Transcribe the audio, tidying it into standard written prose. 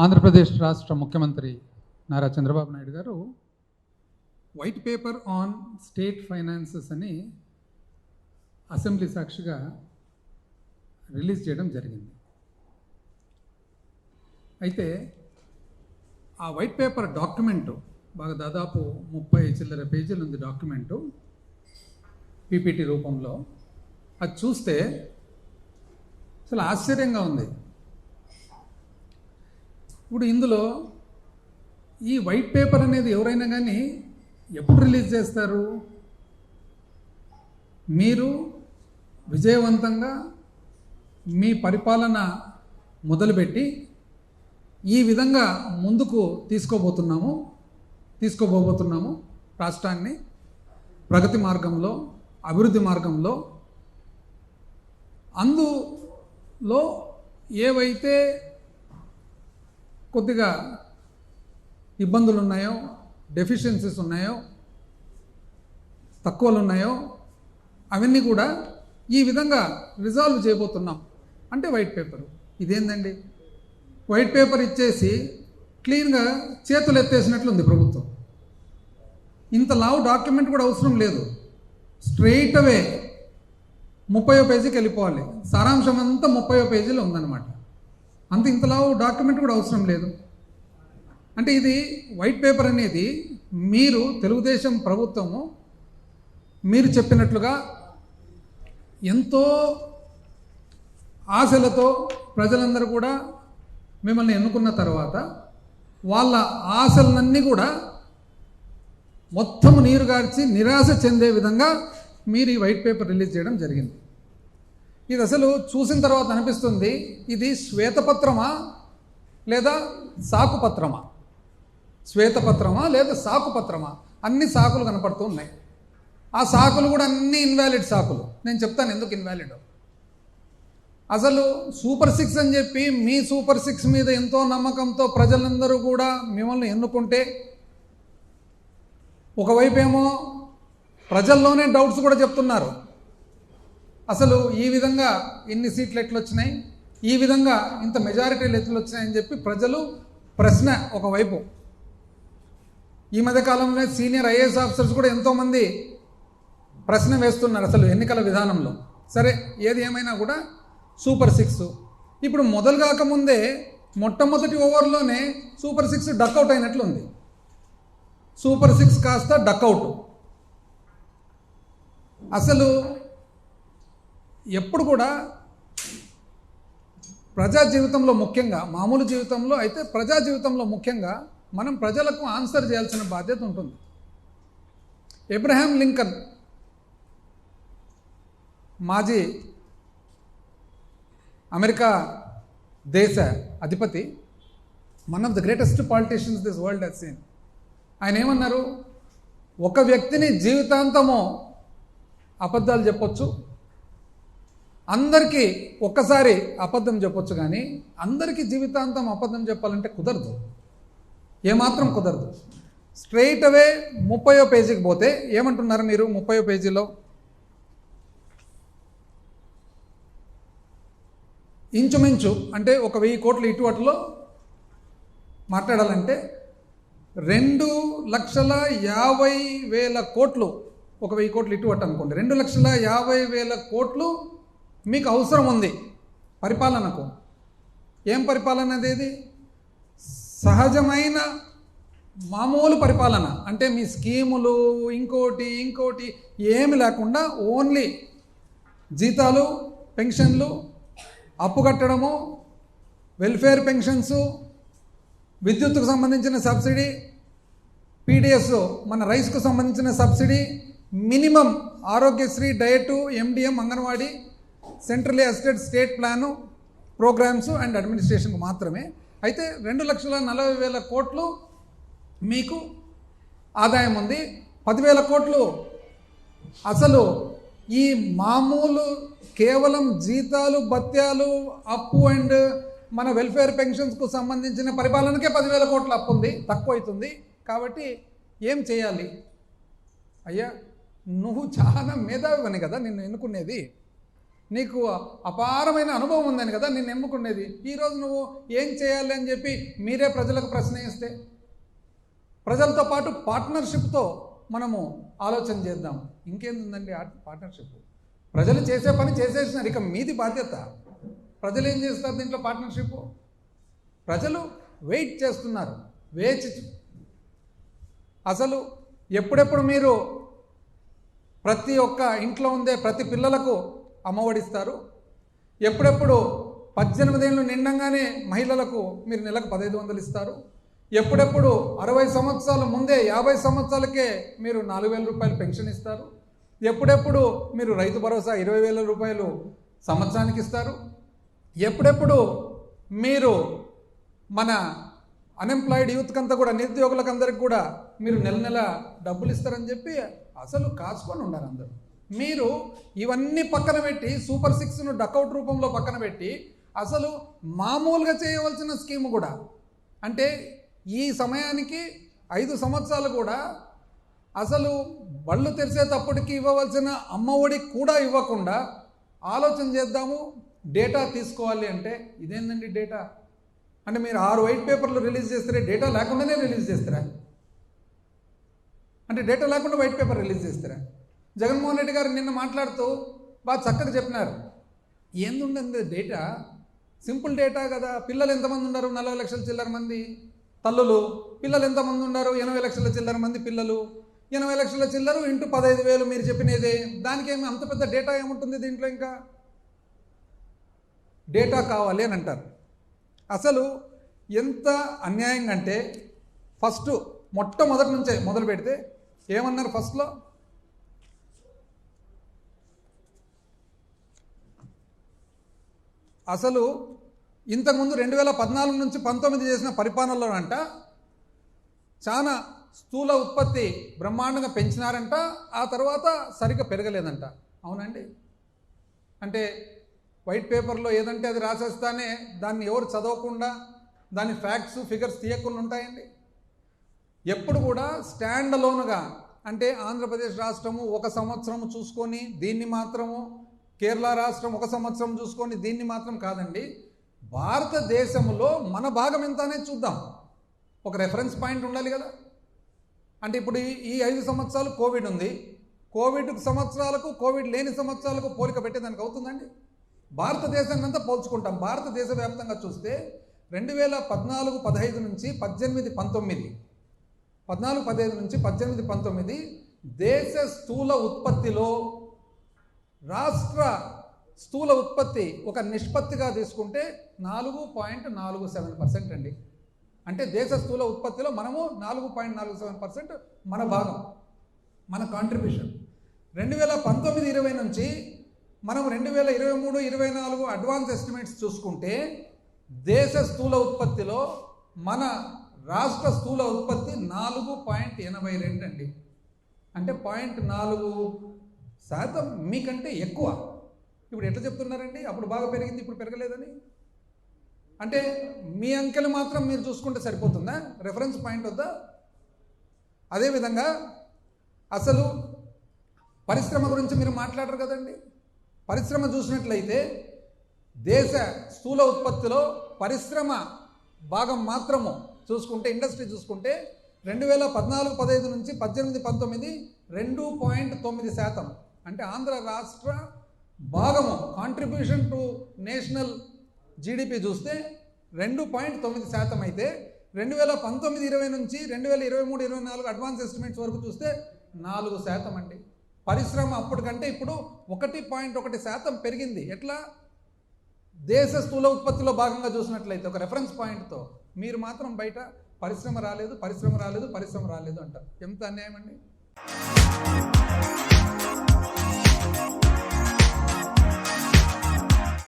ఆంధ్రప్రదేశ్ రాష్ట్ర ముఖ్యమంత్రి నారా చంద్రబాబు నాయుడు గారు white paper on state finances అని అసెంబ్లీ సాక్షిగా రిలీజ్ చేయడం జరిగింది. అయితే ఆ వైట్ పేపర్ డాక్యుమెంటు బాగా దాదాపు 30 చిల్లర పేజీలు ఉంది డాక్యుమెంటు పీపీటీ రూపంలో. అది చూస్తే అసలు ఆశ్చర్యంగా ఉంది. ఇప్పుడు ఇందులో ఈ వైట్ పేపర్ అనేది ఎవరైనా కానీ ఎప్పుడు రిలీజ్ చేస్తారు? మీరు విజయవంతంగా మీ పరిపాలన మొదలుపెట్టి ఈ విధంగా ముందుకు తీసుకోబోతున్నాము రాష్ట్రాన్ని ప్రగతి మార్గంలో, అభివృద్ధి మార్గంలో. అందులో ఏవైతే కొద్దిగా ఇబ్బందులు ఉన్నాయో, డెఫిషియన్సీస్ ఉన్నాయో, తక్కువలు ఉన్నాయో అవన్నీ కూడా ఈ విధంగా రిజాల్వ్ చేయబోతున్నాం అంటే వైట్ పేపరు. ఇదేందండి, వైట్ పేపర్ ఇచ్చేసి క్లీన్గా చేతులు ఎత్తేసినట్లుంది ప్రభుత్వం. ఇంత లావు డాక్యుమెంట్ కూడా అవసరం లేదు. స్ట్రెయిట్ అవే 30వ పేజీకి వెళ్ళిపోవాలి. సారాంశం అంతా 30వ పేజీలో ఉందన్నమాట. ఇంత లావు డాక్యుమెంట్ కూడా అవసరం లేదు. అంటే ఇది వైట్ పేపర్ అనేది మీరు తెలుగుదేశం ప్రభుత్వము మీరు చెప్పినట్లుగా ఎంతో ఆశలతో ప్రజలందరూ కూడా మిమ్మల్ని ఎన్నుకున్న తర్వాత వాళ్ళ ఆశలన్నీ కూడా మొత్తం నీరుగార్చి నిరాశ చెందే విధంగా మీరు ఈ వైట్ పేపర్ రిలీజ్ చేయడం జరిగింది. ఇది అసలు చూసిన తర్వాత అనిపిస్తుంది, ఇది శ్వేతపత్రమా లేదా సాకుపత్రమా? శ్వేతపత్రమా లేదా సాకుపత్రమా? అన్ని సాకులు కనపడుతూ ఉన్నాయి. ఆ సాకులు కూడా అన్ని ఇన్వాలిడ్ సాకులు. నేను చెప్తాను ఎందుకు ఇన్వాలిడ్. అసలు సూపర్ 6 అని చెప్పి మీ సూపర్ 6 మీద ఎంతో నమ్మకంతో ప్రజలందరూ కూడా మిమ్మల్ని ఎన్నుకుంటే, ఒకవైపేమో ప్రజల్లోనే డౌట్స్ కూడా చెప్తున్నారు. అసలు ఈ విధంగా ఇన్ని సీట్లు ఎట్లొచ్చినాయి, ఈ విధంగా ఇంత మెజారిటీలు ఎట్లొచ్చినాయని చెప్పి ప్రజలు ప్రశ్న ఒకవైపు. ఈ మధ్యకాలంలో సీనియర్ ఐఏఎస్ ఆఫీసర్స్ కూడా ఎంతోమంది ప్రశ్న వేస్తున్నారు అసలు ఎన్నికల విధానంలో. సరే, ఏది ఏమైనా కూడా సూపర్ 6 ఇప్పుడు మొదలు కాకముందే మొట్టమొదటి ఓవర్లోనే సూపర్ 6 డక్అవుట్ అయినట్లుంది. సూపర్ 6 కాస్త డక్అవుట్. అసలు ఎప్పుడు కూడా ప్రజా జీవితంలో ముఖ్యంగా, మామూలు జీవితంలో అయితే ప్రజా జీవితంలో ముఖ్యంగా మనం ప్రజలకు ఆన్సర్ చేయాల్సిన బాధ్యత ఉంటుంది. అబ్రహాం లింకన్ మాజీ అమెరికా దేశ అధిపతి, one of the greatest politicians this world has scene. ఆయన ఏమన్నారు, ఒక వ్యక్తిని జీవితాంతము అబద్ధాలు చెప్పొచ్చు, అందరికీ ఒక్కసారి అబద్ధం చెప్పొచ్చు, కానీ అందరికీ జీవితాంతం అబద్ధం చెప్పాలంటే కుదరదు, ఏమాత్రం కుదరదు. స్ట్రెయిట్ అవే 30వ పేజీకి పోతే ఏమంటున్నారు మీరు? 30వ పేజీలో ఇంచుమించు అంటే 1,000 కోట్లు ఇటు అటులో మాట్లాడాలంటే 2,50,000 కోట్లు, 1,000 కోట్లు ఇటు అటు అనుకోండి, 2,50,000 కోట్లు మీకు అవసరం ఉంది పరిపాలనకు. ఏం పరిపాలన అదేది? సహజమైన మామూలు పరిపాలన. అంటే మీ స్కీములు ఇంకోటి ఏమి లేకుండా ఓన్లీ జీతాలు, పెన్షన్లు, అప్పు కట్టడము, వెల్ఫేర్ పెన్షన్స్, విద్యుత్తుకు సంబంధించిన సబ్సిడీ, పీడిఎస్ మన రైస్కు సంబంధించిన subsidy, minimum Aarogyasri, diet, MDM, Anganwadi, centrally assisted state plan, programmes and అడ్మినిస్ట్రేషన్కు మాత్రమే. అయితే 2,40,000 కోట్లు మీకు ఆదాయం ఉంది. 10,000 కోట్లు అసలు ఈ మామూలు కేవలం జీతాలు, భత్యాలు, అప్పు అండ్ మన వెల్ఫేర్ పెన్షన్స్కు సంబంధించిన పరిపాలనకే 10,000 కోట్ల అప్పు ఉంది, తక్కువ అవుతుంది. కాబట్టి ఏం చేయాలి? అయ్యా, నువ్వు చాలా మేధావివని కదా నిన్ను ఎన్నుకునేది. నీకు అపారమైన అనుభవం ఉందని కదా నేను ఎన్నుకునేది. ఈరోజు నువ్వు ఏం చేయాలి అని చెప్పి మీరే ప్రజలకు ప్రశ్న ఇస్తే, ప్రజలతో పాటు పార్ట్నర్షిప్తో మనము ఆలోచన చేద్దాం. ఇంకేందుందండి పార్ట్నర్షిప్? ప్రజలు చేసే పని చేసేసినారు, ఇక మీది బాధ్యత. ప్రజలు ఏం చేస్తారు దీంట్లో పార్ట్నర్షిప్? ప్రజలు వెయిట్ చేస్తున్నారు, వేచి అసలు ఎప్పుడెప్పుడు మీరు ప్రతి ఒక్క ఇంట్లో ఉండే ప్రతి పిల్లలకు అమ్మఒడిస్తారు, ఎప్పుడెప్పుడు 18 ఏళ్ళు నిండంగానే మహిళలకు మీరు నెలకు 1500 ఇస్తారు, ఎప్పుడెప్పుడు 60 సంవత్సరాల ముందే 50 సంవత్సరాలకే మీరు 4000 రూపాయలు పెన్షన్ ఇస్తారు, ఎప్పుడెప్పుడు మీరు రైతు భరోసా 20,000 రూపాయలు సంవత్సరానికి ఇస్తారు, ఎప్పుడెప్పుడు మీరు మన అన్ఎంప్లాయిడ్ యూత్కి అంతా కూడా, నిరుద్యోగులకు అందరికి కూడా మీరు నెల నెల డబ్బులు ఇస్తారని చెప్పి అసలు కాచుకొని ఉన్నారు అందరూ. మీరు ఇవన్నీ పక్కన పెట్టి సూపర్ 6ను డకౌట్ రూపంలో పక్కన పెట్టి అసలు మామూలుగా చేయవలసిన స్కీమ్ కూడా, అంటే ఈ సమయానికి 5 సంవత్సరాలు కూడా అసలు బళ్ళు తెరిచేటప్పటికి ఇవ్వవలసిన అమ్మఒడి కూడా ఇవ్వకుండా ఆలోచన చేద్దాము, డేటా తీసుకోవాలి అంటే ఇదేందండి డేటా? అంటే మీరు 6 వైట్ పేపర్లు రిలీజ్ చేస్తారే, డేటా లేకుండానే రిలీజ్ చేస్తారా? అంటే డేటా లేకుండా వైట్ పేపర్ రిలీజ్ చేస్తారా? జగన్మోహన్ రెడ్డి గారు నిన్న మాట్లాడుతూ బాగా చక్కగా చెప్పినారు. ఏందుండండి డేటా? సింపుల్ డేటా కదా. పిల్లలు ఎంతమంది ఉన్నారు? 40 లక్షల చిల్లర మంది తల్లులు. పిల్లలు ఎంతమంది ఉన్నారు? 80 లక్షల చిల్లర మంది పిల్లలు. 80 లక్షల చిల్లరు ఇంటూ 15,000 మీరు చెప్పినదే. దానికేమి అంత పెద్ద డేటా ఏముంటుంది దీంట్లో? ఇంకా డేటా కావాలి అని అంటారు. అసలు ఎంత అన్యాయంగా అంటే ఫస్ట్ మొట్టమొదటి నుంచే మొదలు పెడితే ఏమన్నారు ఫస్ట్లో? అసలు ఇంతకుముందు 2014 నుంచి 19 చేసిన పరిపాలనలో అంట చాలా స్థూల ఉత్పత్తి బ్రహ్మాండంగా పెంచినారంట, ఆ తర్వాత సరిగ్గా పెరగలేదంట. అవునండి? అంటే వైట్ పేపర్లో ఏదంటే అది రాసేస్తానే దాన్ని ఎవరు చదవకుండా దాని ఫ్యాక్ట్స్ ఫిగర్స్ తీయకుండా ఉంటాయండి. ఎప్పుడు కూడా స్టాండ్ అలోన్గా, అంటే ఆంధ్రప్రదేశ్ రాష్ట్రము 1 సంవత్సరం చూసుకొని దీన్ని మాత్రము, కేరళ రాష్ట్రం 1 సంవత్సరం చూసుకొని దీన్ని మాత్రం కాదండి, భారతదేశంలో మన భాగం ఎంత అనేది చూద్దాం. ఒక రెఫరెన్స్ పాయింట్ ఉండాలి కదా. అంటే ఇప్పుడు ఈ 5 సంవత్సరాలు కోవిడ్ ఉంది, కోవిడ్ సంవత్సరాలకు కోవిడ్ లేని సంవత్సరాలకు పోలిక పెట్టేదానికి అవుతుందండి? భారతదేశాన్ని అంతా పోల్చుకుంటాం. భారతదేశ వ్యాప్తంగా చూస్తే 2014-15 నుంచి 18-19, 14-15 నుంచి 18-19 దేశ స్థూల ఉత్పత్తిలో రాష్ట్ర స్థూల ఉత్పత్తి ఒక నిష్పత్తిగా తీసుకుంటే 4.47% అండి. అంటే దేశ స్థూల ఉత్పత్తిలో మనము 4.47% మన భాగం, మన కాంట్రిబ్యూషన్. 2019-20 నుంచి మనం 2023-24 అడ్వాన్స్ ఎస్టిమేట్స్ చూసుకుంటే దేశ స్థూల ఉత్పత్తిలో మన రాష్ట్ర స్థూల ఉత్పత్తి 4.82 అండి. అంటే 0.4% మీకంటే ఎక్కువ. ఇప్పుడు ఎట్లా చెప్తున్నారండి? అప్పుడు బాగా పెరిగింది, ఇప్పుడు పెరగలేదని? అంటే మీ అంకెలు మాత్రం మీరు చూసుకుంటే సరిపోతుందా? రెఫరెన్స్ పాయింట్ వద్దా? అదేవిధంగా అసలు పరిశ్రమ గురించి మీరు మాట్లాడరు కదండి. పరిశ్రమ చూసినట్లయితే దేశ స్థూల ఉత్పత్తిలో పరిశ్రమ భాగం మాత్రము చూసుకుంటే, ఇండస్ట్రీ చూసుకుంటే 2014-15 నుంచి 18-19 2.9%. అంటే ఆంధ్ర రాష్ట్ర భాగము కాంట్రిబ్యూషన్ టు నేషనల్ జీడిపి చూస్తే 2.9% అయితే 2019-20 నుంచి 2023-24 అడ్వాన్స్ ఎస్టిమేట్స్ వరకు చూస్తే 4% అండి. పరిశ్రమ అప్పటికంటే ఇప్పుడు 1.1% పెరిగింది. ఎట్లా? దేశ స్థూల ఉత్పత్తిలో భాగంగా చూసినట్లయితే ఒక రెఫరెన్స్ పాయింట్తో. మీరు మాత్రం బయట పరిశ్రమ రాలేదు, పరిశ్రమ రాలేదు, పరిశ్రమ రాలేదు అంటారు. ఎంత అన్యాయం అండి.